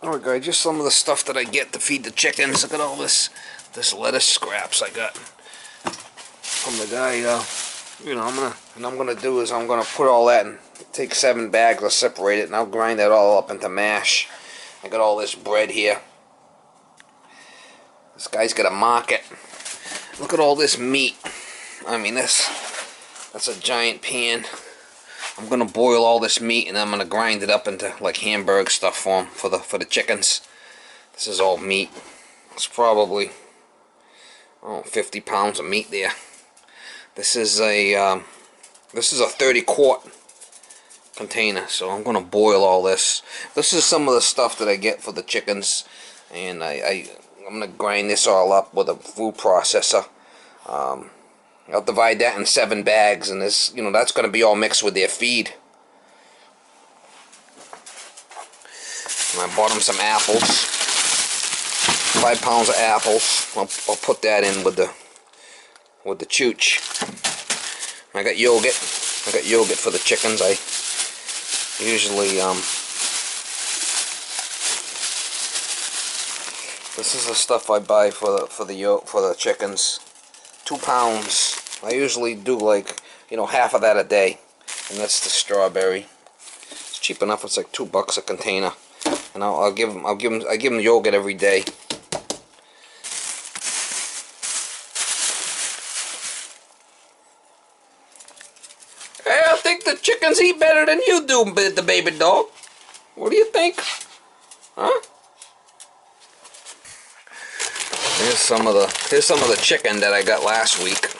Alright guys, just some of the stuff that I get to feed the chickens. Look at all this lettuce scraps I got from the guy. I'm gonna do is I'm gonna put all that and take 7 bags, I'll separate it, and I'll grind that all up into mash. I got all this bread here. This guy's got a market. Look at all this meat. I mean, that's a giant pan. I'm gonna boil all this meat and I'm gonna grind it up into like hamburger stuff for the chickens. This is all meat. It's probably 50 pounds of meat there. This is a 30-quart container, so I'm gonna boil all this. This is some of the stuff that I get for the chickens, and I'm gonna grind this all up with a food processor. I'll divide that in 7 bags, and this, that's going to be all mixed with their feed. And I bought them some apples, 5 pounds of apples. I'll put that in with the chooch. I got yogurt. I got yogurt for the chickens. I usually this is the stuff I buy for the chickens. 2 pounds. I usually do like half of that a day, and that's the strawberry. It's cheap enough. It's like $2 a container, and I give them yogurt every day. Hey, I think the chickens eat better than you do, the baby dog. What do you think? Huh? Here's some of the chicken that I got last week.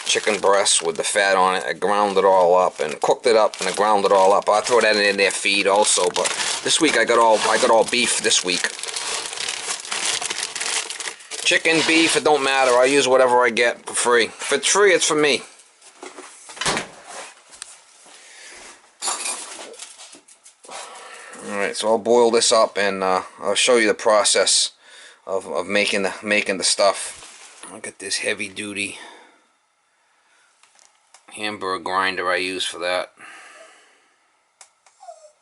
Chicken breast with the fat on it. I ground it all up and cooked it up, and I ground it all up. I'll throw that in their feed also. But this week I got all beef this week. Chicken, beef, it don't matter. I use whatever I get for free. If it's free, it's for me. All right, so I'll boil this up, and I'll show you the process of making the stuff. I'll get this heavy duty hamburger grinder I use for that.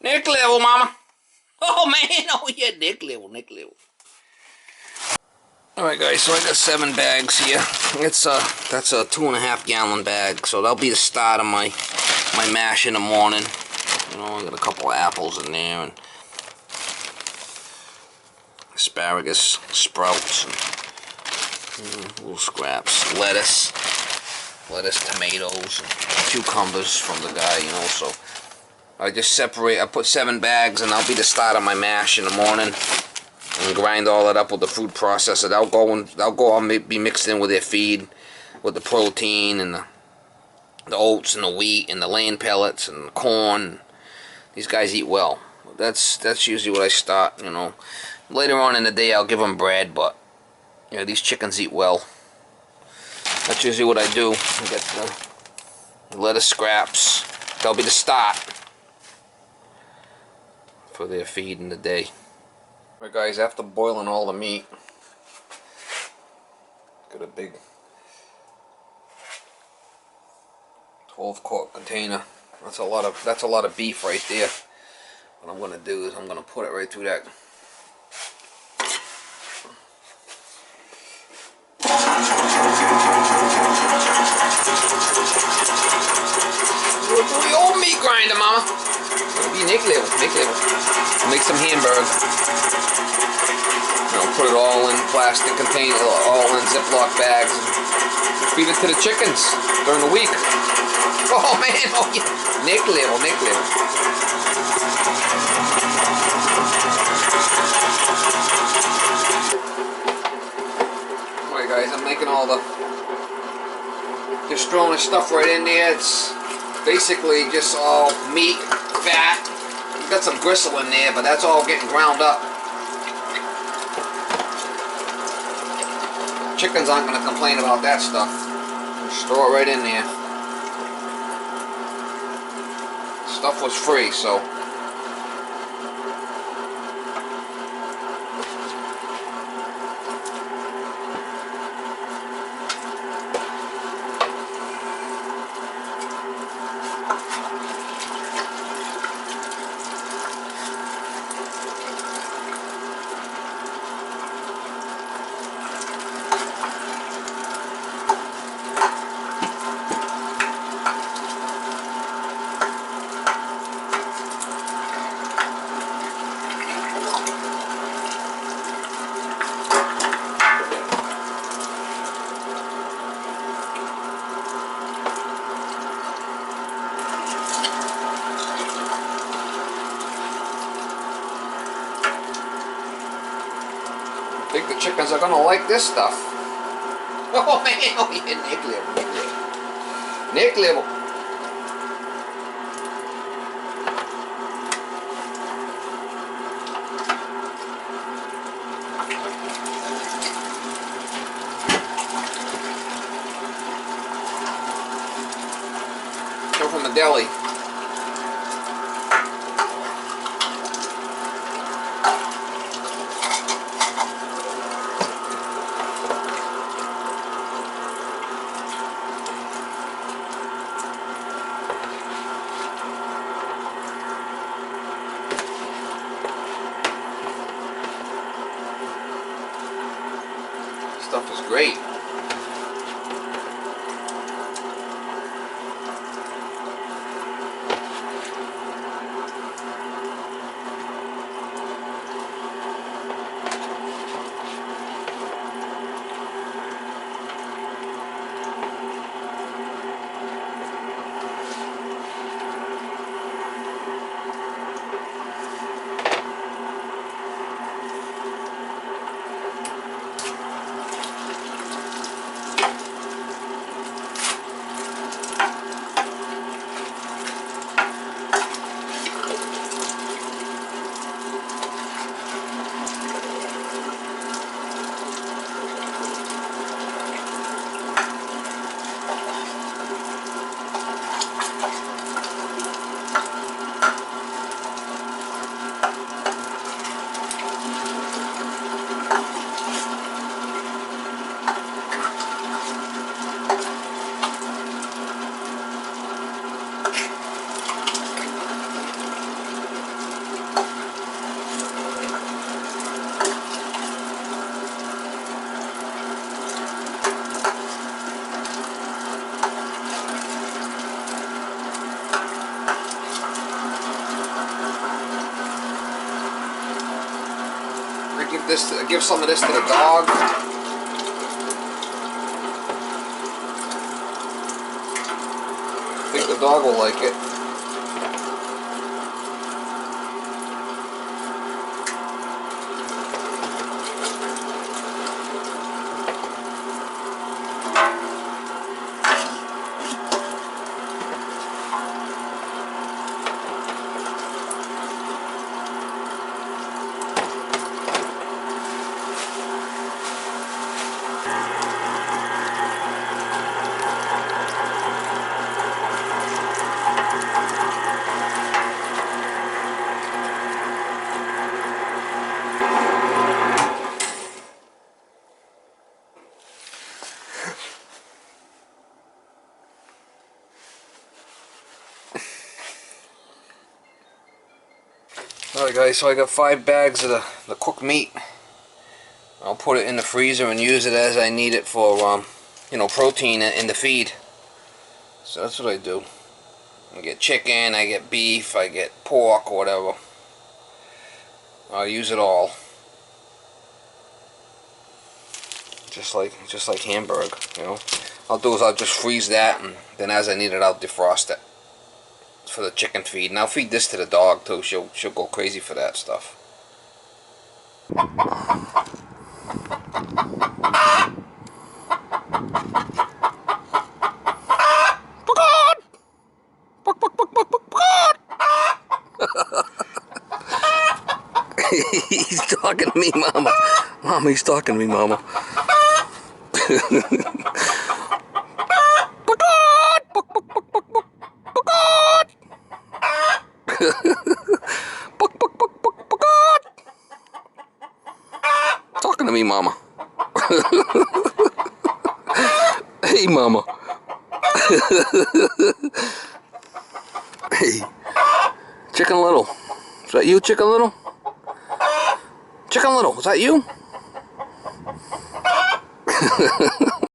Neck level, mama. Oh man, oh yeah, neck level. Alright guys, so I got 7 bags here. That's a 2.5 gallon bag, so that'll be the start of my mash in the morning. I got a couple of apples in there, and asparagus, sprouts, and little scraps, lettuce, tomatoes, cucumbers from the guy, so I just I put 7 bags, and that'll be the start of my mash in the morning, and grind all that up with the food processor. That'll go be mixed in with their feed, with the protein, and the oats, and the wheat, and the land pellets, and the corn. These guys eat well. That's usually what I start, Later on in the day, I'll give them bread, but these chickens eat well. That's usually what I do. I get the lettuce scraps. That'll be the start for their feed in the day. Alright guys, after boiling all the meat, got a big 12-quart container. That's a lot of beef right there. What I'm gonna do is I'm gonna put it right through that. The old meat grinder, mama. It'll be nick level. Make some hamburger. Put it all in plastic containers, all in Ziploc bags, and feed it to the chickens during the week. Oh man, oh yeah, nick level. Alright guys, I'm making just throwing the stuff right in there. It's basically just all meat, fat. You've got some gristle in there, but that's all getting ground up. Chickens aren't going to complain about that stuff. Just throw it right in there. Stuff was free, so think the chickens are gonna like this stuff. Oh man, oh yeah, Nick level, Nick level. Nick level. Come from the deli. Stuff is great. Give some of this to the dog. I think the dog will like it. Alright guys, so I got 5 bags of the cooked meat. I'll put it in the freezer and use it as I need it for, you know, protein in the feed. So that's what I do. I get chicken, I get beef, I get pork, or whatever. I'll use it all. Just like hamburger, you know. I'll do is I'll just freeze that, and then as I need it, I'll defrost it for the chicken feed. And I'll feed this to the dog too. She'll go crazy for that stuff. He's talking to me, Mama. Mama, he's talking to me, Mama. Talking to me, Mama. Hey, Mama. Hey, Chicken Little. Is that you, Chicken Little? Chicken Little, is that you?